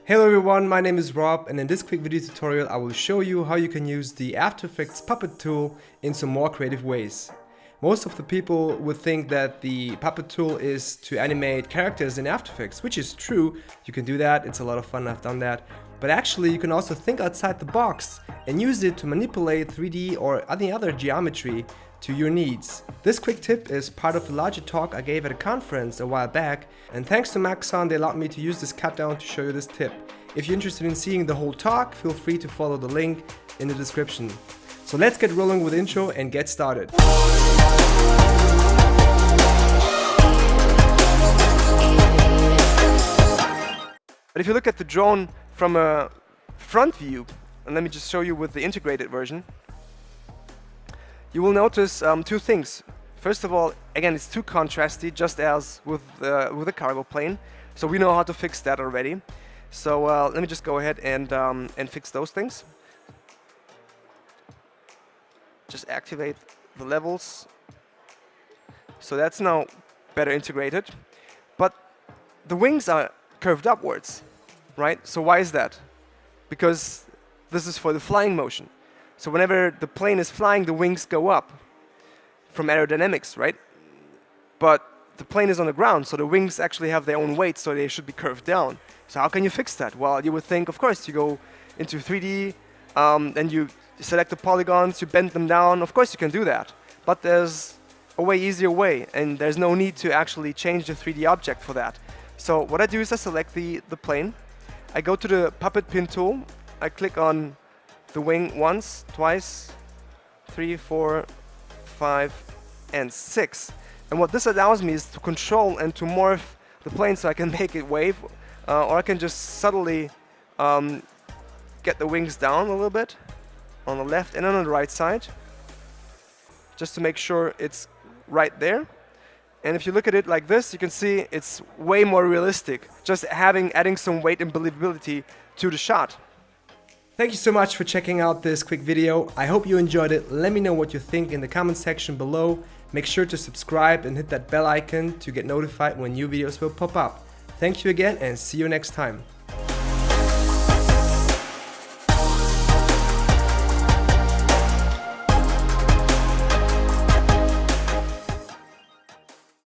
Hello everyone, my name is Rob, and in this quick video tutorial I will show you how you can use the After Effects puppet tool in some more creative ways. Most of the people would think that the puppet tool is to animate characters in After Effects, which is true. You can do that, it's a lot of fun, I've done that. But actually you can also think outside the box and use it to manipulate 3D or any other geometry to your needs. This quick tip is part of the larger talk I gave at a conference a while back, and thanks to Maxon they allowed me to use this cut down to show you this tip. If you're interested in seeing the whole talk, feel free to follow the link in the description. So let's get rolling with the intro and get started. But if you look at the drone from a front view, and let me just show you with the integrated version, you will notice two things. First of all, again, it's too contrasty, just as with the cargo plane. So we know how to fix that already. So let me just go ahead and fix those things. Just activate the levels. So that's now better integrated. But the wings are curved upwards, right? So why is that? Because this is for the flying motion. So whenever the plane is flying, the wings go up from aerodynamics, right? But the plane is on the ground, so the wings actually have their own weight, so they should be curved down. So how can you fix that? Well, you would think, of course, you go into 3D, and you select the polygons, you bend them down. Of course you can do that. But there's a way easier way, and there's no need to actually change the 3D object for that. So what I do is I select the plane. I go to the puppet pin tool. I click on the wing once, twice, 3, 4, 5, and 6. And what this allows me is to control and to morph the plane so I can make it wave, or I can just subtly get the wings down a little bit on the left and on the right side, just to make sure it's right there. And if you look at it like this, you can see it's way more realistic, just adding some weight and believability to the shot. Thank you so much for checking out this quick video. I hope you enjoyed it. Let me know what you think in the comment section below. Make sure to subscribe and hit that bell icon to get notified when new videos will pop up. Thank you again and see you next time.